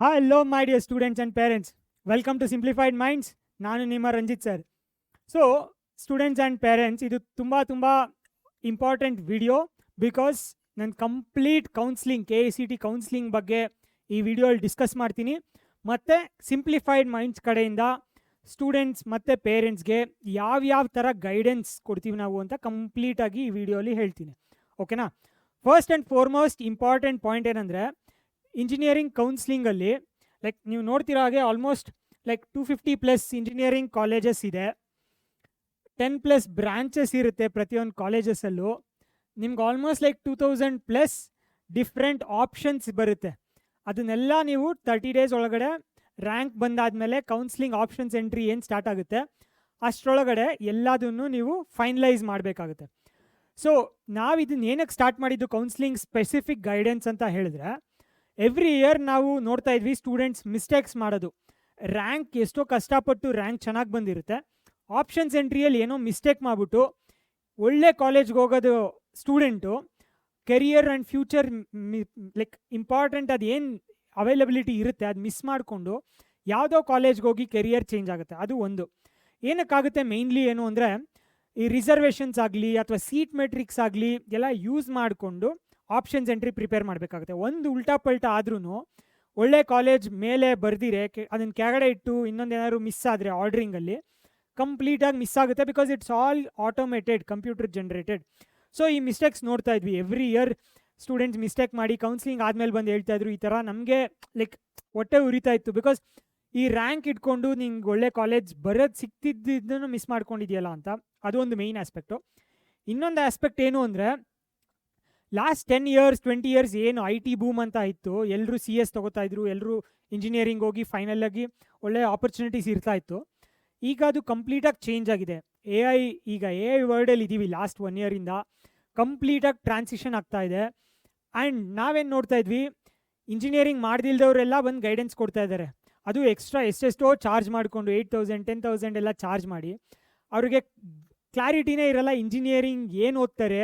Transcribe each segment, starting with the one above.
Hello, my dear students and parents. Welcome to Simplified Minds. ನಾನು ನಿಮ್ಮ Ranjith sir. So students and parents, ಇದು ತುಂಬ important video. Because ನಾನು complete counselling KCET counselling ಬಗ್ಗೆ ಈ ವಿಡಿಯೋಲ್ಲಿ discuss ಮಾಡ್ತೀನಿ. ಮತ್ತು ಸಿಂಪ್ಲಿಫೈಡ್ ಮೈಂಡ್ಸ್ ಕಡೆಯಿಂದ ಸ್ಟೂಡೆಂಟ್ಸ್ ಮತ್ತು ಪೇರೆಂಟ್ಸ್ಗೆ ಯಾವ್ಯಾವ ಥರ ಗೈಡೆನ್ಸ್ ಕೊಡ್ತೀವಿ ನಾವು ಅಂತ ಕಂಪ್ಲೀಟಾಗಿ ಈ ವಿಡಿಯೋಲಿ ಹೇಳ್ತೀನಿ. ಓಕೆನಾ? First and foremost important point ಏನಂದರೆ, ಇಂಜಿನಿಯರಿಂಗ್ ಕೌನ್ಸ್ಲಿಂಗಲ್ಲಿ ಲೈಕ್ ನೀವು ನೋಡ್ತಿರೋ ಹಾಗೆ ಆಲ್ಮೋಸ್ಟ್ ಲೈಕ್ 250+ ಇಂಜಿನಿಯರಿಂಗ್ ಕಾಲೇಜಸ್ ಇದೆ. 10+ ಬ್ರಾಂಚಸ್ ಇರುತ್ತೆ ಪ್ರತಿಯೊಂದು ಕಾಲೇಜಸಲ್ಲೂ. ನಿಮ್ಗೆ ಆಲ್ಮೋಸ್ಟ್ ಲೈಕ್ 2000+ ಡಿಫ್ರೆಂಟ್ ಆಪ್ಷನ್ಸ್ ಬರುತ್ತೆ. ಅದನ್ನೆಲ್ಲ ನೀವು 30 ಡೇಸ್ ಒಳಗಡೆ ರ್ಯಾಂಕ್ ಬಂದಾದಮೇಲೆ ಕೌನ್ಸ್ಲಿಂಗ್ ಆಪ್ಷನ್ಸ್ ಎಂಟ್ರಿ ಏನು ಸ್ಟಾರ್ಟ್ ಆಗುತ್ತೆ ಅಷ್ಟರೊಳಗಡೆ ಎಲ್ಲದನ್ನು ನೀವು ಫೈನಲೈಸ್ ಮಾಡಬೇಕಾಗುತ್ತೆ. ಸೊ ನಾವು ಇದನ್ನ ಏನಕ್ಕೆ ಸ್ಟಾರ್ಟ್ ಮಾಡಿದ್ದು ಕೌನ್ಸ್ಲಿಂಗ್ ಸ್ಪೆಸಿಫಿಕ್ ಗೈಡೆನ್ಸ್ ಅಂತ ಹೇಳಿದ್ರೆ, ಎವ್ರಿ ಇಯರ್ ನಾವು ನೋಡ್ತಾ ಇದ್ವಿ ಸ್ಟೂಡೆಂಟ್ಸ್ ಮಿಸ್ಟೇಕ್ಸ್ ಮಾಡೋದು. ರ್ಯಾಂಕ್ ಎಷ್ಟೋ ಕಷ್ಟಪಟ್ಟು ರ್ಯಾಂಕ್ ಚೆನ್ನಾಗಿ ಬಂದಿರುತ್ತೆ, ಆಪ್ಷನ್ಸ್ ಎಂಟ್ರಿಯಲ್ಲಿ ಏನೋ ಮಿಸ್ಟೇಕ್ ಮಾಡಿಬಿಟ್ಟು ಒಳ್ಳೆ ಕಾಲೇಜ್ಗೆ ಹೋಗೋದು student career and future like important ಅದು ಏನು ಅವೈಲಬಿಲಿಟಿ ಇರುತ್ತೆ ಅದು ಮಿಸ್ ಮಾಡಿಕೊಂಡು ಯಾವುದೋ ಕಾಲೇಜ್ಗೆ ಹೋಗಿ ಕೆರಿಯರ್ ಚೇಂಜ್ ಆಗುತ್ತೆ. ಅದು ಒಂದು ಏನಕ್ಕಾಗುತ್ತೆ ಮೇಯ್ನ್ಲಿ ಏನು ಅಂದರೆ, ಈ ರಿಸರ್ವೇಷನ್ಸ್ ಆಗಲಿ ಅಥವಾ ಸೀಟ್ ಮೆಟ್ರಿಕ್ಸ್ ಆಗಲಿ ಎಲ್ಲ ಯೂಸ್ ಮಾಡಿಕೊಂಡು ಆಪ್ಷನ್ಸ್ ಎಂಟ್ರಿ ಪ್ರಿಪೇರ್ ಮಾಡಬೇಕಾಗುತ್ತೆ. ಒಂದು ಉಲ್ಟಾ ಪಲ್ಟಾ ಆದ್ರೂ ಒಳ್ಳೆ ಕಾಲೇಜ್ ಮೇಲೆ ಬರ್ದಿರೆ ಅದನ್ನು ಕೆಳಗಡೆ ಇಟ್ಟು ಇನ್ನೊಂದೇನಾದ್ರು ಮಿಸ್ ಆದರೆ ಆರ್ಡ್ರಿಂಗಲ್ಲಿ ಕಂಪ್ಲೀಟಾಗಿ ಮಿಸ್ ಆಗುತ್ತೆ. Because it's all automated, computer generated. So ಈ ಮಿಸ್ಟೇಕ್ಸ್ ನೋಡ್ತಾ ಇದ್ವಿ ಎವ್ರಿ ಇಯರ್. ಸ್ಟೂಡೆಂಟ್ಸ್ ಮಿಸ್ಟೇಕ್ ಮಾಡಿ ಕೌನ್ಸ್ಲಿಂಗ್ ಆದಮೇಲೆ ಬಂದು ಹೇಳ್ತಾಯಿದ್ರು ಈ ಥರ ನಮಗೆ ಲೈಕ್ ಹೊಟ್ಟೆ ಉರಿತಾ ಇತ್ತು. ಬಿಕಾಸ್ ಈ ರ್ಯಾಂಕ್ ಇಟ್ಕೊಂಡು ನಿಂಗೆ ಒಳ್ಳೆ ಕಾಲೇಜ್ ಬರೋದು ಸಿಕ್ತಿದ್ದನ್ನು ಮಿಸ್ ಮಾಡ್ಕೊಂಡಿದೆಯಲ್ಲ ಅಂತ. ಅದು ಒಂದು ಮೇಯ್ನ್ ಆಸ್ಪೆಕ್ಟು. ಇನ್ನೊಂದು ಆಸ್ಪೆಕ್ಟ್ ಏನು ಅಂದರೆ, ಲಾಸ್ಟ್ 10 years 20 years ಏನು IT ಬೂಮ್ ಅಂತ ಇತ್ತು, ಎಲ್ಲರೂ CS ತೊಗೋತಾ ಇದ್ರು, ಎಲ್ಲರೂ ಇಂಜಿನಿಯರಿಂಗ್ ಹೋಗಿ ಫೈನಲಾಗಿ ಒಳ್ಳೆ ಆಪರ್ಚುನಿಟೀಸ್ ಇರ್ತಾ ಇತ್ತು. ಈಗ ಅದು ಕಂಪ್ಲೀಟಾಗಿ ಚೇಂಜ್ ಆಗಿದೆ. ಈಗ AI ವರ್ಲ್ಡಲ್ಲಿ ಇದ್ದೀವಿ. ಲಾಸ್ಟ್ 1 year ಕಂಪ್ಲೀಟಾಗಿ ಟ್ರಾನ್ಸಿಷನ್ ಆಗ್ತಾ ಇದೆ. ಆ್ಯಂಡ್ ನಾವೇನು ನೋಡ್ತಾ ಇದ್ವಿ, ಇಂಜಿನಿಯರಿಂಗ್ ಮಾಡ್ದಿಲ್ದವರೆಲ್ಲ ಬಂದು ಗೈಡೆನ್ಸ್ ಕೊಡ್ತಾ ಇದ್ದಾರೆ. ಅದು ಎಕ್ಸ್ಟ್ರಾ ಎಷ್ಟೆಷ್ಟೋ ಚಾರ್ಜ್ ಮಾಡಿಕೊಂಡು 8,000 10,000 ಎಲ್ಲ ಚಾರ್ಜ್ ಮಾಡಿ ಅವ್ರಿಗೆ ಕ್ಲಾರಿಟಿನೇ ಇರಲ್ಲ ಇಂಜಿನಿಯರಿಂಗ್ ಏನು ಓದ್ತಾರೆ,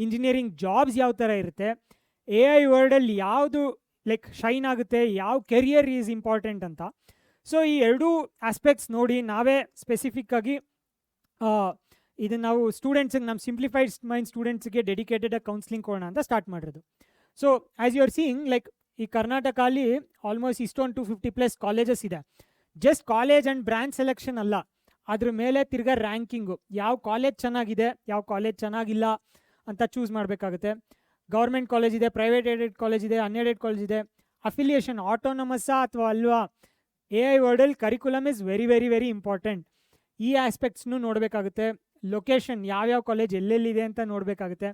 ಇಂಜಿನಿಯರಿಂಗ್ ಜಾಬ್ಸ್ ಯಾವ ಥರ ಇರುತ್ತೆ, AI ವರ್ಲ್ಡಲ್ಲಿ ಯಾವುದು ಲೈಕ್ ಶೈನ್ ಆಗುತ್ತೆ, ಯಾವ ಕೆರಿಯರ್ ಈಸ್ ಇಂಪಾರ್ಟೆಂಟ್ ಅಂತ. ಸೊ ಈ ಎರಡೂ ಆಸ್ಪೆಕ್ಟ್ಸ್ ನೋಡಿ ನಾವೇ ಸ್ಪೆಸಿಫಿಕ್ಕಾಗಿ ಇದನ್ನು ನಾವು ಸ್ಟೂಡೆಂಟ್ಸಿಗೆ, ನಮ್ಮ ಸಿಂಪ್ಲಿಫೈಡ್ ಮೈಂಡ್ ಸ್ಟೂಡೆಂಟ್ಸ್ಗೆ ಡೆಡಿಕೇಟೆಡಾಗಿ ಕೌನ್ಸ್ಲಿಂಗ್ ಕೊಡೋಣ ಅಂತ ಸ್ಟಾರ್ಟ್ ಮಾಡಿರೋದು. So as you are seeing, like ಈ ಕರ್ನಾಟಕಲ್ಲಿ ಆಲ್ಮೋಸ್ಟ್ ಇಷ್ಟೊಂದು 250+ ಕಾಲೇಜಸ್ ಇದೆ. Just college and branch selection ಅಲ್ಲ, ಅದ್ರ ಮೇಲೆ ತಿರ್ಗಾ ರ್ಯಾಂಕಿಂಗು, ಯಾವ ಕಾಲೇಜ್ ಚೆನ್ನಾಗಿದೆ ಯಾವ ಕಾಲೇಜ್ ಚೆನ್ನಾಗಿಲ್ಲ ಅಂತ ಚೂಸ್ ಮಾಡಬೇಕಾಗುತ್ತೆ. ಗೌರ್ಮೆಂಟ್ ಕಾಲೇಜ್ ಇದೆ, ಪ್ರೈವೇಟ್ ಏಡೆಡ್ ಕಾಲೇಜ್ ಇದೆ, ಅನ್ಏಡೆಡ್ ಕಾಲೇಜ್ ಇದೆ, ಅಫಿಲಿಯೇಷನ್ ಆಟೋನಮಸ್ಸಾ ಅಥವಾ ಅಲ್ವಾ. AI ವರ್ಲ್ಡಲ್ಲಿ curriculum is very very very important. ಈ ಆಸ್ಪೆಕ್ಟ್ಸ್ನು ನೋಡಬೇಕಾಗುತ್ತೆ. ಲೊಕೇಶನ್ ಯಾವ್ಯಾವ ಕಾಲೇಜ್ ಎಲ್ಲೆಲ್ಲಿದೆ ಅಂತ ನೋಡಬೇಕಾಗುತ್ತೆ.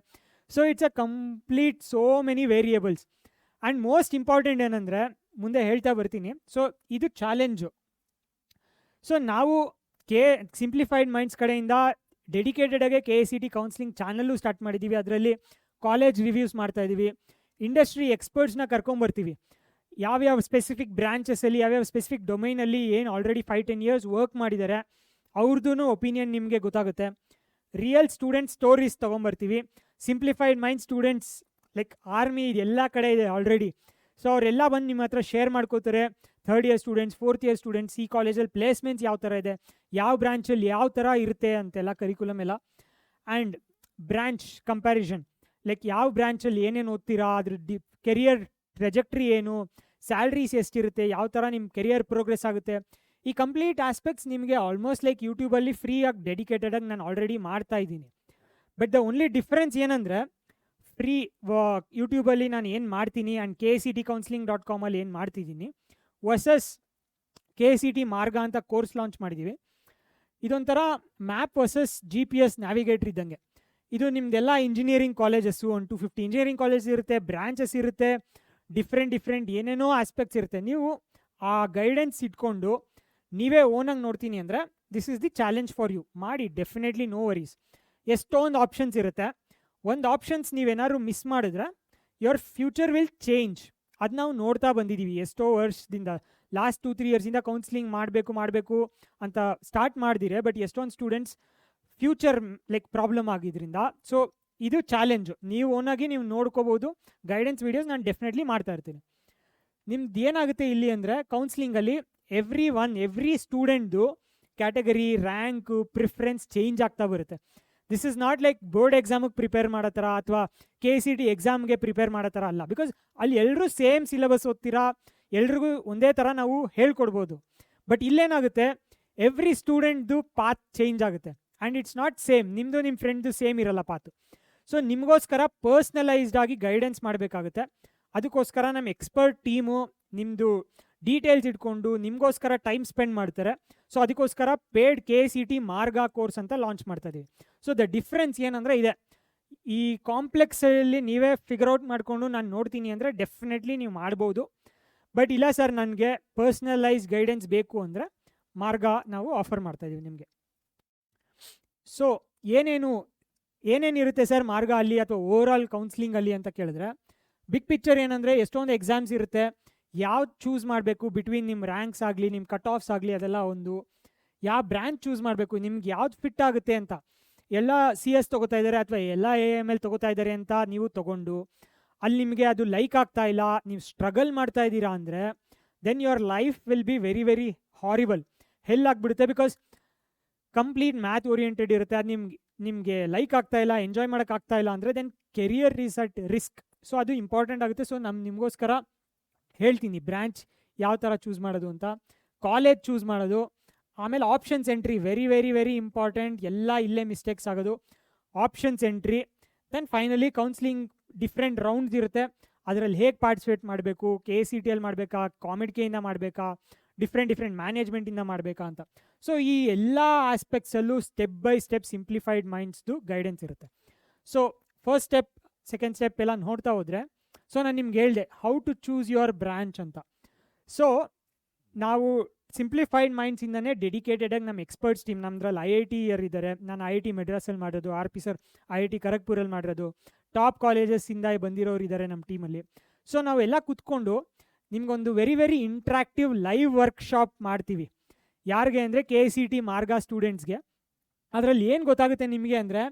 So it's a complete so many variables. And most important ಏನಂದರೆ, ಮುಂದೆ ಹೇಳ್ತಾ ಬರ್ತೀನಿ. ಸೊ ಇದು ಚಾಲೆಂಜು. ಸೊ ನಾವು ಸಿಂಪ್ಲಿಫೈಡ್ ಮೈಂಡ್ಸ್ ಕಡೆಯಿಂದ ಡೆಡಿಕೇಟೆಡಾಗೆ KCET ಕೌನ್ಸ್ಲಿಂಗ್ ಚಾನಲ್ಲು ಸ್ಟಾರ್ಟ್ ಮಾಡಿದ್ದೀವಿ. ಅದರಲ್ಲಿ ಕಾಲೇಜ್ ರಿವ್ಯೂಸ್ ಮಾಡ್ತಾಯಿದ್ದೀವಿ, ಇಂಡಸ್ಟ್ರಿ ಎಕ್ಸ್ಪರ್ಟ್ಸ್ನ ಕರ್ಕೊಂಬರ್ತೀವಿ. ಯಾವ್ಯಾವ ಸ್ಪೆಸಿಫಿಕ್ ಬ್ರಾಂಚಸಲ್ಲಿ ಯಾವ್ಯಾವ ಸ್ಪೆಸಿಫಿಕ್ ಡೊಮೈನಲ್ಲಿ ಏನು ಆಲ್ರೆಡಿ 5-10 years ವರ್ಕ್ ಮಾಡಿದ್ದಾರೆ ಅವ್ರದ್ದು ಒಪಿನಿಯನ್ ನಿಮಗೆ ಗೊತ್ತಾಗುತ್ತೆ. ರಿಯಲ್ ಸ್ಟೂಡೆಂಟ್ ಸ್ಟೋರೀಸ್ ತೊಗೊಂಬರ್ತೀವಿ. Simplified mind students like army ಇದೆಲ್ಲ ಕಡೆ ಇದೆ ಆಲ್ರೆಡಿ. ಸೊ ಅವರೆಲ್ಲ ಬಂದು ನಿಮ್ಮ ಹತ್ರ ಶೇರ್ ಮಾಡ್ಕೋತಾರೆ. 3rd year students, 4th year students, ಈ ಕಾಲೇಜಲ್ಲಿ ಪ್ಲೇಸ್ಮೆಂಟ್ಸ್ ಯಾವ ಥರ ಇದೆ, ಯಾವ ಬ್ರಾಂಚಲ್ಲಿ ಯಾವ ಥರ ಇರುತ್ತೆ ಅಂತೆಲ್ಲ ಕರಿಕ್ಯುಲಮ್ ಎಲ್ಲ. ಆ್ಯಂಡ್ ಬ್ರಾಂಚ್ ಕಂಪ್ಯಾರಿಸನ್, ಲೈಕ್ ಯಾವ ಬ್ರಾಂಚಲ್ಲಿ ಏನೇನು ಓದ್ತೀರಾ, ಅದ್ರ ಕೆರಿಯರ್ ಟ್ರೆಜೆಕ್ಟ್ರಿ ಏನು, ಸ್ಯಾಲ್ರೀಸ್ ಎಷ್ಟಿರುತ್ತೆ, ಯಾವ ಥರ ನಿಮ್ಮ ಕೆರಿಯರ್ ಪ್ರೋಗ್ರೆಸ್ ಆಗುತ್ತೆ, ಈ ಕಂಪ್ಲೀಟ್ ಆಸ್ಪೆಕ್ಟ್ಸ್ ನಿಮಗೆ ಆಲ್ಮೋಸ್ಟ್ ಲೈಕ್ ಯೂಟ್ಯೂಬಲ್ಲಿ ಫ್ರೀಯಾಗಿ ಡೆಡಿಕೇಟೆಡಾಗಿ ನಾನು ಆಲ್ರೆಡಿ ಮಾಡ್ತಾ ಇದ್ದೀನಿ. ಬಟ್ ದ ಓನ್ಲಿ ಡಿಫ್ರೆನ್ಸ್ ಏನಂದರೆ, ಫ್ರೀ ಯೂಟ್ಯೂಬಲ್ಲಿ ನಾನು ಏನು ಮಾಡ್ತೀನಿ ಆ್ಯಂಡ್ KCETcounseling.com ಏನು ಮಾಡ್ತಿದ್ದೀನಿ ವರ್ಸಸ್ KCET ಮಾರ್ಗ ಅಂತ ಕೋರ್ಸ್ ಲಾಂಚ್ ಮಾಡಿದ್ದೀವಿ. ಇದೊಂಥರ ಮ್ಯಾಪ್ ವರ್ಸಸ್ GPS ನ್ಯಾವಿಗೇಟ್ರ್ ಇದ್ದಂಗೆ. ಇದು ನಿಮ್ಮದೆಲ್ಲ ಇಂಜಿನಿಯರಿಂಗ್ ಕಾಲೇಜಸ್ಸು, ಒಂದು 250 ಇಂಜಿನಿಯರಿಂಗ್ ಕಾಲೇಜ್ ಇರುತ್ತೆ, ಬ್ರಾಂಚಸ್ ಇರುತ್ತೆ, ಡಿಫ್ರೆಂಟ್ ಏನೇನೋ ಆಸ್ಪೆಕ್ಟ್ಸ್ ಇರುತ್ತೆ. ನೀವು ಆ ಗೈಡೆನ್ಸ್ ಇಟ್ಕೊಂಡು ನೀವೇ ಓನಾಗಿ ನೋಡ್ತೀನಿ ಅಂದರೆ, this is the challenge for you. ಮಾಡಿ, ಡೆಫಿನೆಟ್ಲಿ, ನೋ ವರೀಸ್. ಎಷ್ಟೊಂದು ಆಪ್ಷನ್ಸ್ ಇರುತ್ತೆ. ಒಂದು ಆಪ್ಷನ್ಸ್ ನೀವೇನಾದ್ರು ಮಿಸ್ ಮಾಡಿದ್ರೆ ಯುವರ್ ಫ್ಯೂಚರ್ ವಿಲ್ ಚೇಂಜ್. ಅದು ನಾವು ನೋಡ್ತಾ ಬಂದಿದ್ದೀವಿ ಎಷ್ಟೋ ವರ್ಷದಿಂದ. ಲಾಸ್ಟ್ 2-3 years ಕೌನ್ಸ್ಲಿಂಗ್ ಮಾಡಬೇಕು ಅಂತ ಸ್ಟಾರ್ಟ್ ಮಾಡಿದಿರೆ, ಬಟ್ ಎಷ್ಟೊಂದು ಸ್ಟೂಡೆಂಟ್ಸ್ ಫ್ಯೂಚರ್ ಲೈಕ್ ಪ್ರಾಬ್ಲಮ್ ಆಗಿದ್ದರಿಂದ. ಸೊ ಇದು ಚಾಲೆಂಜು. ನೀವು ಓನಾಗಿ ನೀವು ನೋಡ್ಕೋಬೋದು. ಗೈಡೆನ್ಸ್ ವೀಡಿಯೋಸ್ ನಾನು ಡೆಫಿನೆಟ್ಲಿ ಮಾಡ್ತಾ ಇರ್ತೀನಿ. ನಿಮ್ದು ಏನಾಗುತ್ತೆ ಇಲ್ಲಿ ಅಂದರೆ ಕೌನ್ಸಿಲಿಂಗಲ್ಲಿ ಎವ್ರಿ ಸ್ಟೂಡೆಂಟ್ದು ಕ್ಯಾಟಗರಿ ರ್ಯಾಂಕು ಪ್ರಿಫರೆನ್ಸ್ ಚೇಂಜ್ ಆಗ್ತಾ ಬರುತ್ತೆ. This is not like board ಎಕ್ಸಾಮಿಗೆ ಪ್ರಿಪೇರ್ ಮಾಡೋ ಥರ ಅಥವಾ KCT ಎಕ್ಸಾಮ್ಗೆ ಪ್ರಿಪೇರ್ ಮಾಡೋ ಥರ ಅಲ್ಲ. ಬಿಕಾಸ್ ಅಲ್ಲಿ ಎಲ್ಲರೂ ಸೇಮ್ ಸಿಲೆಬಸ್ ಓದ್ತೀರಾ, ಎಲ್ರಿಗೂ ಒಂದೇ ಥರ ನಾವು ಹೇಳ್ಕೊಡ್ಬೋದು. ಬಟ್ ಇಲ್ಲೇನಾಗುತ್ತೆ, ಎವ್ರಿ ಸ್ಟೂಡೆಂಟ್ದು ಪಾತ್ ಚೇಂಜ್ ಆಗುತ್ತೆ ಆ್ಯಂಡ್ ಇಟ್ಸ್ ನಾಟ್ ಸೇಮ್. ನಿಮ್ಮದು ನಿಮ್ಮ ಫ್ರೆಂಡ್ದು ಸೇಮ್ ಇರಲ್ಲ ಪಾತು. ಸೊ ನಿಮಗೋಸ್ಕರ ಪರ್ಸ್ನಲೈಸ್ಡ್ ಆಗಿ ಗೈಡೆನ್ಸ್ ಮಾಡಬೇಕಾಗುತ್ತೆ. ಅದಕ್ಕೋಸ್ಕರ ನಮ್ಮ ಎಕ್ಸ್ಪರ್ಟ್ ಟೀಮು ನಿಮ್ಮದು ಡೀಟೇಲ್ಸ್ ಇಟ್ಕೊಂಡು ನಿಮಗೋಸ್ಕರ ಟೈಮ್ ಸ್ಪೆಂಡ್ ಮಾಡ್ತಾರೆ. ಸೊ ಅದಕ್ಕೋಸ್ಕರ ಪೇಯ್ಡ್ KCT ಮಾರ್ಗ ಕೋರ್ಸ್ ಅಂತ ಲಾಂಚ್ ಮಾಡ್ತಾ ಇದೀವಿ. ಸೊ ದ ಡಿಫ್ರೆನ್ಸ್ ಏನಂದರೆ ಇದೆ, ಈ ಕಾಂಪ್ಲೆಕ್ಸಲ್ಲಿ ನೀವೇ ಫಿಗರ್ ಔಟ್ ಮಾಡಿಕೊಂಡು ನಾನು ನೋಡ್ತೀನಿ ಅಂದರೆ ಡೆಫಿನೆಟ್ಲಿ ನೀವು ಮಾಡ್ಬೋದು. ಬಟ್ ಇಲ್ಲ ಸರ್ ನನಗೆ ಪರ್ಸ್ನಲೈಸ್ ಗೈಡೆನ್ಸ್ ಬೇಕು ಅಂದರೆ ಮಾರ್ಗ ನಾವು ಆಫರ್ ಮಾಡ್ತಾಯಿದ್ದೀವಿ ನಿಮಗೆ. ಸೊ ಏನೇನಿರುತ್ತೆ ಸರ್ ಮಾರ್ಗ ಅಲ್ಲಿ ಅಥವಾ ಓವರ್ ಆಲ್ ಕೌನ್ಸಿಲಿಂಗಲ್ಲಿ ಅಂತ ಕೇಳಿದ್ರೆ, ಬಿಗ್ ಪಿಕ್ಚರ್ ಏನಂದರೆ ಎಷ್ಟೊಂದು ಎಕ್ಸಾಮ್ಸ್ ಇರುತ್ತೆ, ಯಾವ್ದು ಚೂಸ್ ಮಾಡಬೇಕು ಬಿಟ್ವೀನ್ ನಿಮ್ಮ ರ್ಯಾಂಕ್ಸ್ ಆಗಲಿ ನಿಮ್ಮ ಕಟ್ ಆಫ್ಸ್ ಆಗಲಿ ಅದೆಲ್ಲ ಒಂದು, ಯಾವ ಬ್ರ್ಯಾಂಚ್ ಚೂಸ್ ಮಾಡಬೇಕು, ನಿಮ್ಗೆ ಯಾವ್ದು ಫಿಟ್ ಆಗುತ್ತೆ ಅಂತ. ಎಲ್ಲ CS ತೊಗೋತಾ ಇದ್ದಾರೆ ಅಥವಾ ಎಲ್ಲ AML ತೊಗೋತಾ ಇದ್ದಾರೆ ಅಂತ ನೀವು ತೊಗೊಂಡು ಅಲ್ಲಿ ನಿಮಗೆ ಅದು ಲೈಕ್ ಆಗ್ತಾ ಇಲ್ಲ, ನೀವು ಸ್ಟ್ರಗಲ್ ಮಾಡ್ತಾ ಇದ್ದೀರಾ ಅಂದರೆ then your life will be very very horrible, hell ಆಗಿಬಿಡುತ್ತೆ. ಬಿಕಾಸ್ ಕಂಪ್ಲೀಟ್ ಮ್ಯಾಥ್ ಓರಿಯೆಂಟೆಡ್ ಇರುತ್ತೆ, ಅದು ನಿಮಗೆ ಲೈಕ್ ಆಗ್ತಾ ಇಲ್ಲ, ಎಂಜಾಯ್ ಮಾಡೋಕ್ಕಾಗ್ತಾ ಇಲ್ಲ ಅಂದರೆ then career is at risk. So ಅದು ಇಂಪಾರ್ಟೆಂಟ್ ಆಗುತ್ತೆ. ಸೊ ನಿಮಗೋಸ್ಕರ ಹೇಳ್ತೀನಿ ಬ್ರ್ಯಾಂಚ್ ಯಾವ ಥರ ಚೂಸ್ ಮಾಡೋದು ಅಂತ, ಕಾಲೇಜ್ ಚೂಸ್ ಮಾಡೋದು, ಆಮೇಲೆ options entry very very very important. ಎಲ್ಲ ಇಲ್ಲೇ ಮಿಸ್ಟೇಕ್ಸ್ ಆಗೋದು. Options entry, then finally counselling different rounds ಇರುತ್ತೆ, ಅದರಲ್ಲಿ ಹೇಗೆ ಪಾರ್ಟಿಸಿಪೇಟ್ ಮಾಡಬೇಕು, KCTಯಲ್ಲಿ ಮಾಡಬೇಕಾ, ಕಾಮಿಡ್ಕೆಯಿಂದ ಮಾಡಬೇಕಾ, ಡಿಫ್ರೆಂಟ್ ಮ್ಯಾನೇಜ್ಮೆಂಟಿಂದ ಮಾಡಬೇಕಾ ಅಂತ. ಸೊ ಈ ಎಲ್ಲ ಆಸ್ಪೆಕ್ಟ್ಸಲ್ಲೂ ಸ್ಟೆಪ್ ಬೈ ಸ್ಟೆಪ್ ಸಿಂಪ್ಲಿಫೈಡ್ ಮೈಂಡ್ಸ್ದು ಗೈಡೆನ್ಸ್ ಇರುತ್ತೆ. So first step second step ಎಲ್ಲ ನೋಡ್ತಾ ಹೋದರೆ, ಸೊ ನಾನು ನಿಮ್ಗೆ ಹೇಳಿದೆ how to choose your branch ಅಂತ. ಸೊ ನಾವು ಸಿಂಪ್ಲಿಫೈಡ್ ಮೈಂಡ್ಸಿಂದನೇ ಡೆಡಿಕೇಟೆಡಾಗಿ ನಮ್ಮ ಎಕ್ಸ್ಪರ್ಟ್ಸ್ ಟೀಮ್, ನಮ್ಮದ್ರಲ್ಲಿ IIT ಇದ್ದಾರೆ, ನಾನು IIT ಮೆಡ್ರಾಸಲ್ಲಿ ಮಾಡಿರೋದು, RP ಸರ್ IIT ಖರಗ್ಪುರಲ್ಲಿ ಮಾಡಿರೋದು, ಟಾಪ್ ಕಾಲೇಜಸ್ಸಿಂದ ಬಂದಿರೋರು ಇದ್ದಾರೆ ನಮ್ಮ ಟೀಮಲ್ಲಿ. ಸೊ ನಾವೆಲ್ಲ ಕೂತ್ಕೊಂಡು ನಿಮ್ಗೊಂದು very very interactive live workshop ಮಾಡ್ತೀವಿ. ಯಾರಿಗೆ ಅಂದರೆ KCT ಮಾರ್ಗ ಸ್ಟೂಡೆಂಟ್ಸ್ಗೆ. ಅದರಲ್ಲಿ ಏನು ಗೊತ್ತಾಗುತ್ತೆ ನಿಮಗೆ ಅಂದರೆ,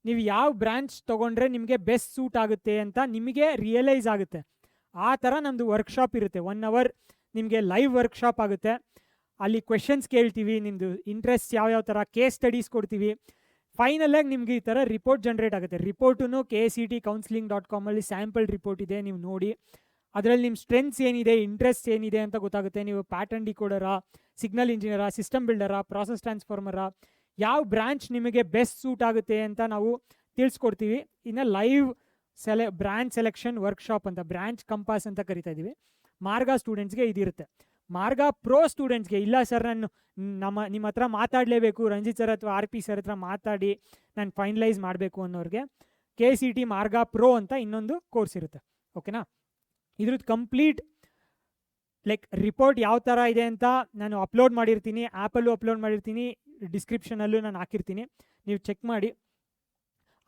ನೀವು ಯಾವ ಬ್ರ್ಯಾಂಚ್ ತೊಗೊಂಡ್ರೆ ನಿಮಗೆ ಬೆಸ್ಟ್ ಸೂಟ್ ಆಗುತ್ತೆ ಅಂತ ನಿಮಗೆ ರಿಯಲೈಸ್ ಆಗುತ್ತೆ. ಆ ಥರ ನಮ್ಮದು ವರ್ಕ್ಶಾಪ್ ಇರುತ್ತೆ. 1 hour ನಿಮಗೆ ಲೈವ್ ವರ್ಕ್ಶಾಪ್ ಆಗುತ್ತೆ. ಅಲ್ಲಿ ಕ್ವೆಶನ್ಸ್ ಕೇಳ್ತೀವಿ, ನಿಮ್ಮದು ಇಂಟ್ರೆಸ್ಟ್ ಯಾವ್ಯಾವ ಥರ, ಕೇಸ್ ಸ್ಟಡೀಸ್ ಕೊಡ್ತೀವಿ. ಫೈನಲಾಗಿ ನಿಮಗೆ ಈ ಥರ ರಿಪೋರ್ಟ್ ಜನ್ರೇಟ್ ಆಗುತ್ತೆ. ರಿಪೋರ್ಟು KCTcounseling.com ಅಲ್ಲಿ ಸ್ಯಾಂಪಲ್ ರಿಪೋರ್ಟ್ ಇದೆ, ನೀವು ನೋಡಿ. ಅದರಲ್ಲಿ ನಿಮ್ಮ ಸ್ಟ್ರೆಂತ್ಸ್ ಏನಿದೆ, ಇಂಟ್ರೆಸ್ಟ್ ಏನಿದೆ ಅಂತ ಗೊತ್ತಾಗುತ್ತೆ. ನೀವು ಪ್ಯಾಟರ್ನ್ ಡಿಕೋಡರಾ, ಸಿಗ್ನಲ್ ಇಂಜಿನಿಯರಾ, ಸಿಸ್ಟಮ್ ಬಿಲ್ಡರಾ, ಪ್ರಾಸೆಸ್ ಟ್ರಾನ್ಸ್ಫಾರ್ಮರಾ, ಯಾವ ಬ್ರ್ಯಾಂಚ್ ನಿಮಗೆ ಬೆಸ್ಟ್ ಸೂಟ್ ಆಗುತ್ತೆ ಅಂತ ನಾವು ತಿಳಿಸ್ಕೊಡ್ತೀವಿ. ಇನ್ನು ಲೈವ್ ಬ್ರ್ಯಾಂಚ್ ಸೆಲೆಕ್ಷನ್ ವರ್ಕ್ಶಾಪ್ ಅಂತ, ಬ್ರ್ಯಾಂಚ್ ಕಂಪಾಸ್ ಅಂತ ಕರಿತಾ ಇದ್ದೀವಿ. ಮಾರ್ಗ ಸ್ಟೂಡೆಂಟ್ಸ್ಗೆ ಇದಿರುತ್ತೆ. ಮಾರ್ಗ ಪ್ರೋ ಸ್ಟೂಡೆಂಟ್ಸ್ಗೆ, ಇಲ್ಲ ಸರ್ ನಾನು ನಿಮ್ಮ ಹತ್ರ ಮಾತಾಡಲೇಬೇಕು, ರಂಜಿತ್ ಸರ್ ಅಥವಾ RP ಸರ್ ಹತ್ರ ಮಾತಾಡಿ ನಾನು ಫೈನಲೈಸ್ ಮಾಡಬೇಕು ಅನ್ನೋರಿಗೆ KCT ಮಾರ್ಗ ಪ್ರೋ ಅಂತ ಇನ್ನೊಂದು ಕೋರ್ಸ್ ಇರುತ್ತೆ. ಓಕೆನಾ? ಇದ್ರದ್ದು ಕಂಪ್ಲೀಟ್ ಲೈಕ್ ರಿಪೋರ್ಟ್ ಯಾವ ಥರ ಇದೆ ಅಂತ ನಾನು ಅಪ್ಲೋಡ್ ಮಾಡಿರ್ತೀನಿ, ಆ್ಯಪಲ್ಲೂ ಅಪ್ಲೋಡ್ ಮಾಡಿರ್ತೀನಿ, ಡಿಸ್ಕ್ರಿಪ್ಷನಲ್ಲೂ ನಾನು ಹಾಕಿರ್ತೀನಿ, ನೀವು ಚೆಕ್ ಮಾಡಿ.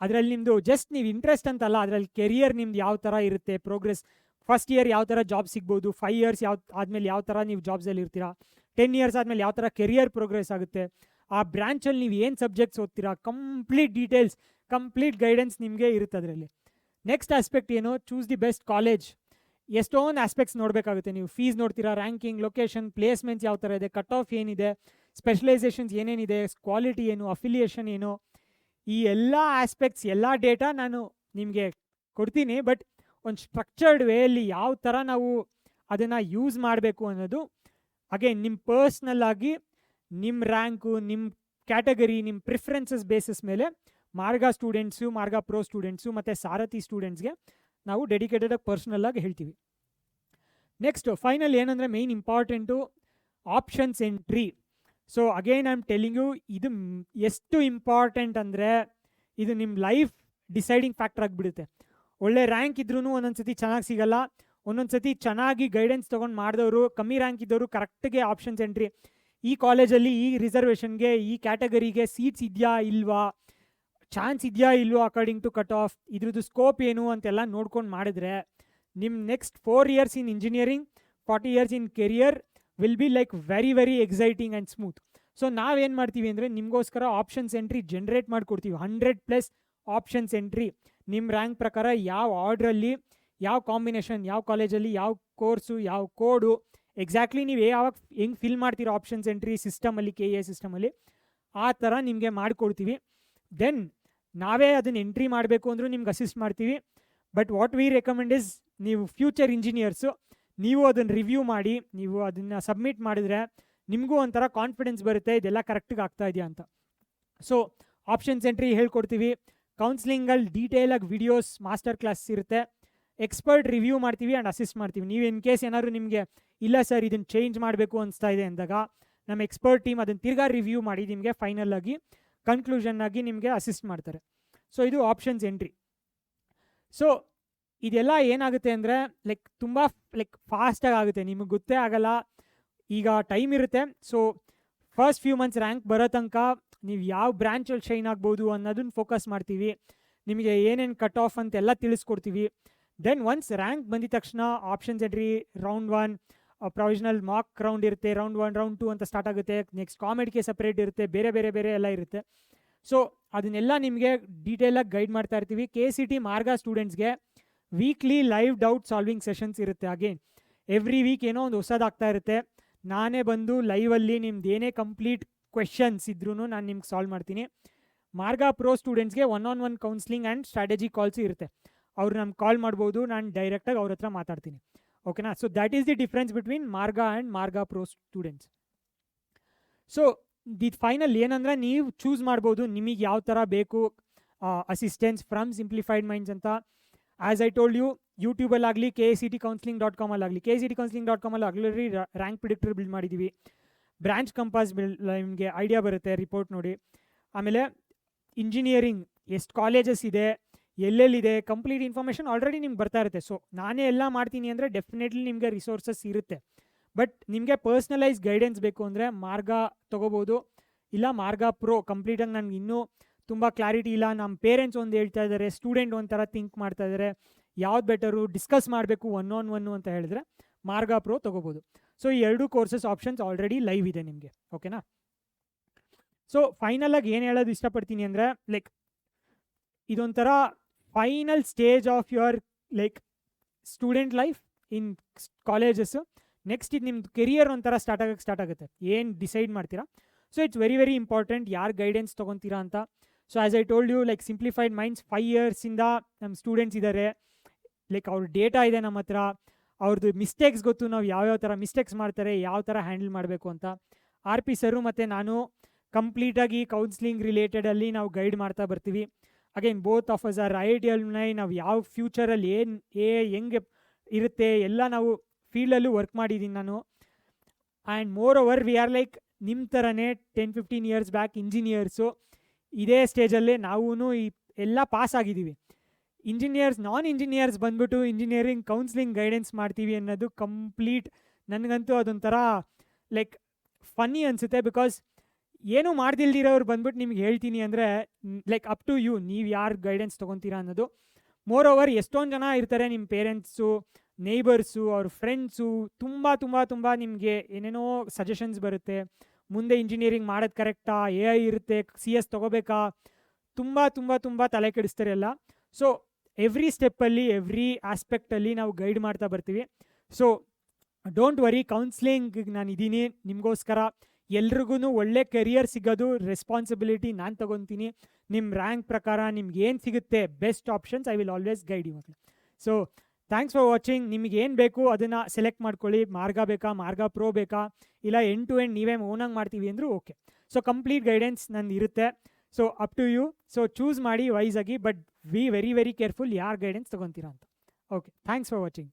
ಅದರಲ್ಲಿ ನಿಮ್ಮದು ಜಸ್ಟ್ ನೀವು ಇಂಟ್ರೆಸ್ಟ್ ಅಂತಲ್ಲ, ಅದರಲ್ಲಿ ಕೆರಿಯರ್ ನಿಮ್ದು ಯಾವ ಥರ ಇರುತ್ತೆ, ಪ್ರೋಗ್ರೆಸ್, ಫಸ್ಟ್ ಇಯರ್ ಯಾವ ಥರ ಜಾಬ್ ಸಿಗ್ಬೋದು, 5 years ಆದಮೇಲೆ ಯಾವ ಥರ ನೀವು ಜಾಬ್ಸಲ್ಲಿ ಇರ್ತೀರಾ, 10 years ಆದಮೇಲೆ ಯಾವ ಥರ ಕೆರಿಯರ್ ಪ್ರೋಗ್ರೆಸ್ ಆಗುತ್ತೆ, ಆ ಬ್ರ್ಯಾಂಚಲ್ಲಿ ನೀವು ಏನು ಸಬ್ಜೆಕ್ಟ್ಸ್ ಓದ್ತೀರಾ, ಕಂಪ್ಲೀಟ್ ಡೀಟೇಲ್ಸ್, ಕಂಪ್ಲೀಟ್ ಗೈಡೆನ್ಸ್ ನಿಮಗೆ ಇರುತ್ತೆ ಅದರಲ್ಲಿ. ನೆಕ್ಸ್ಟ್ ಆಸ್ಪೆಕ್ಟ್ ಏನು, ಚೂಸ್ ದಿ ಬೆಸ್ಟ್ ಕಾಲೇಜ್. ಎಷ್ಟೊಂದು ಆಸ್ಪೆಕ್ಟ್ಸ್ ನೋಡಬೇಕಾಗುತ್ತೆ. ನೀವು ಫೀಸ್ ನೋಡ್ತೀರಾ, ರ್ಯಾಂಕಿಂಗ್, ಲೊಕೇಶನ್, ಪ್ಲೇಸ್ಮೆಂಟ್ಸ್ ಯಾವ ಥರ ಇದೆ, ಕಟ್ ಆಫ್ ಏನಿದೆ, ಸ್ಪೆಷಲೈಸೇಷನ್ಸ್ ಏನೇನಿದೆ, ಕ್ವಾಲಿಟಿ ಏನು, ಅಫಿಲಿಯೇಷನ್ ಏನು, ಈ ಎಲ್ಲ ಆಸ್ಪೆಕ್ಟ್ಸ್ ಎಲ್ಲ ಡೇಟಾ ನಾನು ನಿಮಗೆ ಕೊಡ್ತೀನಿ. ಬಟ್ ಒಂದು ಸ್ಟ್ರಕ್ಚರ್ಡ್ ವೇಯಲ್ಲಿ ಯಾವ ಥರ ನಾವು ಅದನ್ನು ಯೂಸ್ ಮಾಡಬೇಕು ಅನ್ನೋದು ಅಗೇನ್ ನಿಮ್ಮ ಪರ್ಸ್ನಲ್ ಆಗಿ ನಿಮ್ಮ ರ್ಯಾಂಕು, ನಿಮ್ಮ ಕ್ಯಾಟಗರಿ, ನಿಮ್ಮ ಪ್ರಿಫರೆನ್ಸಸ್ ಬೇಸಿಸ್ ಮೇಲೆ ಮಾರ್ಗ ಸ್ಟೂಡೆಂಟ್ಸು, ಮಾರ್ಗ ಪ್ರೋ ಸ್ಟೂಡೆಂಟ್ಸು ಮತ್ತು ಸಾರಥಿ ಸ್ಟೂಡೆಂಟ್ಸ್ಗೆ ನಾವು ಡೆಡಿಕೇಟೆಡಾಗಿ ಪರ್ಸ್ನಲ್ಲಾಗಿ ಹೇಳ್ತೀವಿ. ನೆಕ್ಸ್ಟ್ ಫೈನಲ್ ಏನಂದರೆ main important options entry. So again I am telling you, ಇದು ಎಷ್ಟು ಇಂಪಾರ್ಟೆಂಟ್ ಅಂದರೆ ಇದು ನಿಮ್ಮ ಲೈಫ್ ಡಿಸೈಡಿಂಗ್ ಫ್ಯಾಕ್ಟರ್ ಆಗಿಬಿಡುತ್ತೆ. ಒಳ್ಳೆ ರ್ಯಾಂಕ್ ಇದ್ರೂ ಒಂದೊಂದು ಸತಿ ಚೆನ್ನಾಗಿ ಸಿಗಲ್ಲ, ಒಂದೊಂದು ಸತಿ ಚೆನ್ನಾಗಿ ಗೈಡೆನ್ಸ್ ತೊಗೊಂಡು ಮಾಡಿದವರು, ಕಮ್ಮಿ ರ್ಯಾಂಕ್ ಇದ್ದವರು ಕರೆಕ್ಟ್ಗೆ ಆಪ್ಷನ್ಸ್ ಎಂಟ್ರಿ, ಈ ಕಾಲೇಜಲ್ಲಿ ಈ ರಿಸರ್ವೇಷನ್ಗೆ, ಈ ಕ್ಯಾಟಗರಿಗೆ ಸೀಟ್ಸ್ ಇದೆಯಾ ಇಲ್ವಾ, ಚಾನ್ಸ್ ಇದೆಯಾ ಇಲ್ವೋ ಅಕಾರ್ಡಿಂಗ್ ಟು ಕಟ್ ಆಫ್, ಇದ್ರದ್ದು ಸ್ಕೋಪ್ ಏನು ಅಂತೆಲ್ಲ ನೋಡ್ಕೊಂಡು ಮಾಡಿದ್ರೆ ನಿಮ್ಮ next 4 years in engineering, 40 years in career will be like very very exciting and smooth. So ನಾವೇನು ಮಾಡ್ತೀವಿ ಅಂದರೆ ನಿಮಗೋಸ್ಕರ ಆಪ್ಷನ್ಸ್ ಎಂಟ್ರಿ ಜನ್ರೇಟ್ ಮಾಡಿಕೊಡ್ತೀವಿ. 100+ ಆಪ್ಷನ್ಸ್ ಎಂಟ್ರಿ ನಿಮ್ಮ ರ್ಯಾಂಕ್ ಪ್ರಕಾರ ಯಾವ ಆರ್ಡ್ರಲ್ಲಿ ಯಾವ ಕಾಂಬಿನೇಷನ್, ಯಾವ ಕಾಲೇಜಲ್ಲಿ ಯಾವ ಕೋರ್ಸು, ಯಾವ ಕೋಡು, ಎಕ್ಸಾಕ್ಟ್ಲಿ ನೀವು ಯಾವಾಗ ಹೆಂಗೆ ಫಿಲ್ ಮಾಡ್ತೀರೋ ಆಪ್ಷನ್ಸ್ ಎಂಟ್ರಿ ಸಿಸ್ಟಮಲ್ಲಿ, KE ಸಿಸ್ಟಮಲ್ಲಿ, ಆ ಥರ ನಿಮಗೆ ಮಾಡಿಕೊಡ್ತೀವಿ. ದೆನ್ ನಾವೇ ಅದನ್ನು ಎಂಟ್ರಿ ಮಾಡಬೇಕು ಅಂದರೂ ನಿಮ್ಗೆ ಅಸಿಸ್ಟ್ ಮಾಡ್ತೀವಿ. But what we recommend is, ನೀವು ಫ್ಯೂಚರ್ ಇಂಜಿನಿಯರ್ಸು, ನೀವು ಅದನ್ನು ರಿವ್ಯೂ ಮಾಡಿ, ನೀವು ಅದನ್ನು ಸಬ್ಮಿಟ್ ಮಾಡಿದ್ರೆ ನಿಮಗೂ ಒಂಥರ ಕಾನ್ಫಿಡೆನ್ಸ್ ಬರುತ್ತೆ ಇದೆಲ್ಲ ಕರೆಕ್ಟಾಗಿ ಆಗ್ತಾ ಇದೆಯಾ ಅಂತ. ಸೊ ಆಪ್ಷನ್ಸ್ ಎಂಟ್ರಿ ಹೇಳ್ಕೊಡ್ತೀವಿ. ಕೌನ್ಸ್ಲಿಂಗಲ್ಲಿ ಡೀಟೇಲಾಗಿ ವಿಡಿಯೋಸ್, ಮಾಸ್ಟರ್ ಕ್ಲಾಸ್ ಇರುತ್ತೆ. ಎಕ್ಸ್ಪರ್ಟ್ ರಿವ್ಯೂ ಮಾಡ್ತೀವಿ ಆ್ಯಂಡ್ ಅಸಿಸ್ಟ್ ಮಾಡ್ತೀವಿ. ನೀವು ಇನ್ ಕೇಸ್ ಏನಾದರೂ ನಿಮಗೆ ಇಲ್ಲ ಸರ್ ಇದನ್ನು ಚೇಂಜ್ ಮಾಡಬೇಕು ಅನಿಸ್ತಾ ಇದೆ ಅಂದಾಗ ನಮ್ಮ ಎಕ್ಸ್ಪರ್ಟ್ ಟೀಮ್ ಅದನ್ನು ತಿರ್ಗಾ ರಿವ್ಯೂ ಮಾಡಿ ನಿಮಗೆ ಫೈನಲ್ ಆಗಿ ಕನ್ಕ್ಲೂಷನ್ ಆಗಿ ನಿಮಗೆ ಅಸಿಸ್ಟ್ ಮಾಡ್ತಾರೆ. ಸೊ ಇದು ಆಪ್ಷನ್ಸ್ ಎಂಟ್ರಿ. ಸೊ ಇದೆಲ್ಲ ಏನಾಗುತ್ತೆ ಅಂದರೆ ತುಂಬ ಫಾಸ್ಟಾಗಿ ಆಗುತ್ತೆ, ನಿಮಗೆ ಗೊತ್ತೇ ಆಗಲ್ಲ. ಈಗ ಟೈಮ್ ಇರುತ್ತೆ. So first few months rank ಬರೋ ತನಕ ನೀವು ಯಾವ ಬ್ರ್ಯಾಂಚಲ್ಲಿ ಶೈನ್ ಆಗ್ಬೋದು ಅನ್ನೋದನ್ನ ಫೋಕಸ್ ಮಾಡ್ತೀವಿ. ನಿಮಗೆ ಏನೇನು ಕಟ್ ಆಫ್ ಅಂತೆಲ್ಲ ತಿಳಿಸ್ಕೊಡ್ತೀವಿ. ದೆನ್ ಒನ್ಸ್ ರ್ಯಾಂಕ್ ಬಂದಿದ ತಕ್ಷಣ options entry round 1, provisional mark round ಇರುತ್ತೆ, ರೌಂಡ್ 1, ರೌಂಡ್ 2 ಅಂತ ಸ್ಟಾರ್ಟ್ ಆಗುತ್ತೆ. ನೆಕ್ಸ್ಟ್ ಕಾಮೆಡ್ಗೆ ಸಪ್ರೇಟ್ ಇರುತ್ತೆ, ಬೇರೆ ಬೇರೆ ಬೇರೆ ಎಲ್ಲ ಇರುತ್ತೆ. ಸೊ ಅದನ್ನೆಲ್ಲ ನಿಮಗೆ ಡೀಟೇಲಾಗಿ ಗೈಡ್ ಮಾಡ್ತಾ ಇರ್ತೀವಿ. KCT ಮಾರ್ಗ ಸ್ಟೂಡೆಂಟ್ಸ್ಗೆ weekly live doubt solving sessions ಇರುತ್ತೆ. ಅಗೇನ್ ಎವ್ರಿ ವೀಕ್ ಏನೋ ಒಂದು ಹೊಸದಾಗ್ತಾ ಇರುತ್ತೆ. ನಾನೇ ಬಂದು ಲೈವಲ್ಲಿ ನಿಮ್ದು ಏನೇ ಕಂಪ್ಲೀಟ್ ಕ್ವೆಶನ್ಸ್ ಇದ್ರೂ ನಾನು ನಿಮ್ಗೆ ಸಾಲ್ವ್ ಮಾಡ್ತೀನಿ. ಮಾರ್ಗ ಪ್ರೋ ಸ್ಟೂಡೆಂಟ್ಸ್ಗೆ 1-on-1 counselling and strategy calls ಇರುತ್ತೆ. ಅವ್ರು ನಮ್ಗೆ ಕಾಲ್ ಮಾಡ್ಬೋದು, ನಾನು ಡೈರೆಕ್ಟಾಗಿ ಅವ್ರ ಹತ್ರ ಮಾತಾಡ್ತೀನಿ. ಓಕೆನಾ? So that is the difference between Marga and Marga pro students. So the final ಏನಂದರೆ ನೀವು ಚೂಸ್ ಮಾಡ್ಬೋದು ನಿಮಗೆ ಯಾವ ಥರ ಬೇಕು ಅಸಿಸ್ಟೆನ್ಸ್ ಫ್ರಮ್ ಸಿಂಪ್ಲಿಫೈಡ್ ಮೈಂಡ್ಸ್ ಅಂತ. ಆ್ಯಸ್ ಐ ಟೋಲ್ಡ್ ಯು, ಯೂಟ್ಯೂಬಲ್ಲಾಗಲಿ KCTcounseling.com ಅಲ್ಲಾಗಲಿ, KCTcounseling.com ಅಲ್ಲಿ ಆಲ್ರೆಡಿ ರ್ಯಾಂಕ್ ಪ್ರಿಡಿಕ್ಟರ್ ಬಿಲ್ಡ್ ಮಾಡಿದ್ದೀವಿ. ಬ್ರಾಂಚ್ ಕಂಪಾಸ್ ನಿಮಗೆ ಐಡಿಯಾ ಬರುತ್ತೆ ರಿಪೋರ್ಟ್ ನೋಡಿ. ಆಮೇಲೆ ಇಂಜಿನಿಯರಿಂಗ್ ಎಷ್ಟು ಕಾಲೇಜಸ್ ಇದೆ, ಎಲ್ಲೆಲ್ಲಿದೆ, ಕಂಪ್ಲೀಟ್ ಇನ್ಫಾರ್ಮೇಷನ್ ಆಲ್ರೆಡಿ ನಿಮ್ಗೆ ಬರ್ತಾ ಇರುತ್ತೆ. ಸೊ ನಾನೇ ಎಲ್ಲ ಮಾಡ್ತೀನಿ ಅಂದರೆ ಡೆಫಿನೆಟ್ಲಿ ನಿಮಗೆ ರಿಸೋರ್ಸಸ್ ಇರುತ್ತೆ. ಬಟ್ ನಿಮಗೆ ಪರ್ಸ್ನಲೈಸ್ ಗೈಡೆನ್ಸ್ ಬೇಕು ಅಂದರೆ ಮಾರ್ಗ ತೊಗೋಬೋದು, ಇಲ್ಲ ಮಾರ್ಗ ಪ್ರೋ. ಕಂಪ್ಲೀಟಾಗಿ ನನಗೆ ಇನ್ನೂ ತುಂಬ ಕ್ಲಾರಿಟಿ ಇಲ್ಲ, ನಮ್ಮ ಪೇರೆಂಟ್ಸ್ ಒಂದು ಹೇಳ್ತಾ ಇದ್ದಾರೆ, ಸ್ಟೂಡೆಂಟ್ ಒಂಥರ ಥಿಂಕ್ ಮಾಡ್ತಾ ಇದ್ದಾರೆ, ಯಾವ್ದು ಬೆಟರು ಡಿಸ್ಕಸ್ ಮಾಡಬೇಕು 1-on-1 ಅಂತ ಹೇಳಿದ್ರೆ ಮಾರ್ಗ ಪ್ರೋ ತೊಗೋಬೋದು. ಸೊ ಈ 2 ಕೋರ್ಸಸ್ ಆಪ್ಷನ್ಸ್ ಆಲ್ರೆಡಿ ಲೈವ್ ಇದೆ ನಿಮಗೆ. ಓಕೆನಾ? ಸೊ ಫೈನಲಾಗಿ ಏನು ಹೇಳೋದು ಇಷ್ಟಪಡ್ತೀನಿ ಅಂದರೆ ಇದೊಂಥರ final stage of your student life in colleges. Next ಇದು ನಿಮ್ಮದು ಕೆರಿಯರ್ ಒಂಥರ ಸ್ಟಾರ್ಟ್ ಆಗುತ್ತೆ, ಏನು ಡಿಸೈಡ್ ಮಾಡ್ತೀರಾ. So it's very very important ಯಾರು ಗೈಡೆನ್ಸ್ ತೊಗೊತೀರಾ ಅಂತ. So as I told you, Simplified Minds 5 ಇಯರ್ಸಿಂದ ನಮ್ಮ ಸ್ಟೂಡೆಂಟ್ಸ್ ಇದ್ದಾರೆ. ಅವ್ರ ಡೇಟಾ ಇದೆ ನಮ್ಮ ಹತ್ರ, ಅವ್ರದ್ದು ಮಿಸ್ಟೇಕ್ಸ್ ಗೊತ್ತು, ನಾವು ಯಾವ್ಯಾವ ಥರ ಮಿಸ್ಟೇಕ್ಸ್ ಮಾಡ್ತಾರೆ, ಯಾವ ಥರ ಹ್ಯಾಂಡಲ್ ಮಾಡಬೇಕು ಅಂತ. RP ಸರು ಮತ್ತು ನಾನು ಕಂಪ್ಲೀಟಾಗಿ ಕೌನ್ಸ್ಲಿಂಗ್ ರಿಲೇಟೆಡಲ್ಲಿ ನಾವು ಗೈಡ್ ಮಾಡ್ತಾ ಬರ್ತೀವಿ. Again both of us are IIT alumni. ನಾವು ಯಾವ ಫ್ಯೂಚರಲ್ಲಿ ಹೆಂಗೆ ಇರುತ್ತೆ ಎಲ್ಲ ನಾವು ಫೀಲ್ಡಲ್ಲೂ ವರ್ಕ್ ಮಾಡಿದ್ದೀನಿ ನಾನು. And more over we are ನಿಮ್ಮ ಥರನೇ 10-15 ಇಯರ್ಸ್ ಬ್ಯಾಕ್ ಇಂಜಿನಿಯರ್ಸು. ಇದೇ ಸ್ಟೇಜಲ್ಲೇ ನಾವೂ ಎಲ್ಲ ಪಾಸ್ ಆಗಿದ್ದೀವಿ. ನಾನ್ ಇಂಜಿನಿಯರ್ಸ್ ಬಂದ್ಬಿಟ್ಟು ಇಂಜಿನಿಯರಿಂಗ್ ಕೌನ್ಸ್ಲಿಂಗ್ ಗೈಡೆನ್ಸ್ ಮಾಡ್ತೀವಿ ಅನ್ನೋದು ಕಂಪ್ಲೀಟ್ ನನಗಂತೂ ಅದೊಂಥರ ಫನ್ನಿ ಅನಿಸುತ್ತೆ. ಬಿಕಾಸ್ ಏನೂ ಮಾಡ್ದಿಲ್ದಿರೋರು ಬಂದ್ಬಿಟ್ಟು ನಿಮ್ಗೆ ಹೇಳ್ತೀನಿ ಅಂದರೆ ಅಪ್ ಟು ಯು, ನೀವು ಯಾರು ಗೈಡೆನ್ಸ್ ತೊಗೊತೀರಾ ಅನ್ನೋದು. ಮೋರ್ ಓವರ್ ಎಷ್ಟೊಂದು ಜನ ಇರ್ತಾರೆ, ನಿಮ್ಮ ಪೇರೆಂಟ್ಸು, ನೇಬರ್ಸು, ಅವ್ರ ಫ್ರೆಂಡ್ಸು, ತುಂಬ ನಿಮಗೆ ಏನೇನೋ ಸಜೆಷನ್ಸ್ ಬರುತ್ತೆ. ಮುಂದೆ ಇಂಜಿನಿಯರಿಂಗ್ ಮಾಡೋದು ಕರೆಕ್ಟಾ, AI ಇರುತ್ತೆ, CS ತೊಗೋಬೇಕಾ, ತುಂಬ ತಲೆ ಕೆಡಿಸ್ತಾರೆ ಎಲ್ಲ. ಸೊ ಎವ್ರಿ ಸ್ಟೆಪ್ಪಲ್ಲಿ ಎವ್ರಿ ಆಸ್ಪೆಕ್ಟಲ್ಲಿ ನಾವು ಗೈಡ್ ಮಾಡ್ತಾ ಬರ್ತೀವಿ. ಸೊ ಡೋಂಟ್ ವರಿ, ಕೌನ್ಸ್ಲಿಂಗ್ ನಾನು ಇದ್ದೀನಿ ನಿಮಗೋಸ್ಕರ. ಎಲ್ರಿಗೂ ಒಳ್ಳೆ ಕೆರಿಯರ್ ಸಿಗೋದು ರೆಸ್ಪಾನ್ಸಿಬಿಲಿಟಿ ನಾನು ತೊಗೊತೀನಿ. ನಿಮ್ಮ ರ್ಯಾಂಕ್ ಪ್ರಕಾರ ನಿಮ್ಗೆ ಏನು ಸಿಗುತ್ತೆ best options, I will always guide you. So thanks for watching. ನಿಮಗೆ ಏನು ಬೇಕು ಅದನ್ನು ಸೆಲೆಕ್ಟ್ ಮಾಡ್ಕೊಳ್ಳಿ. ಮಾರ್ಗ ಬೇಕಾ, ಮಾರ್ಗ ಪ್ರೋ ಬೇಕಾ, ಇಲ್ಲ ಎಂಡ್ ಟು ಎಂಡ್ ನೀವೇ ಓನಾಗಿ ಮಾಡ್ತೀವಿ ಅಂದರೂ ಓಕೆ. ಸೊ ಕಂಪ್ಲೀಟ್ ಗೈಡೆನ್ಸ್ ನಂದು ಇರುತ್ತೆ. So up to you. So choose ಮಾಡಿ ವೈಸಾಗಿ, but be very very careful ಯಾರು ಗೈಡೆನ್ಸ್ ತೊಗೊತೀರಾ ಅಂತ. Okay, thanks for watching.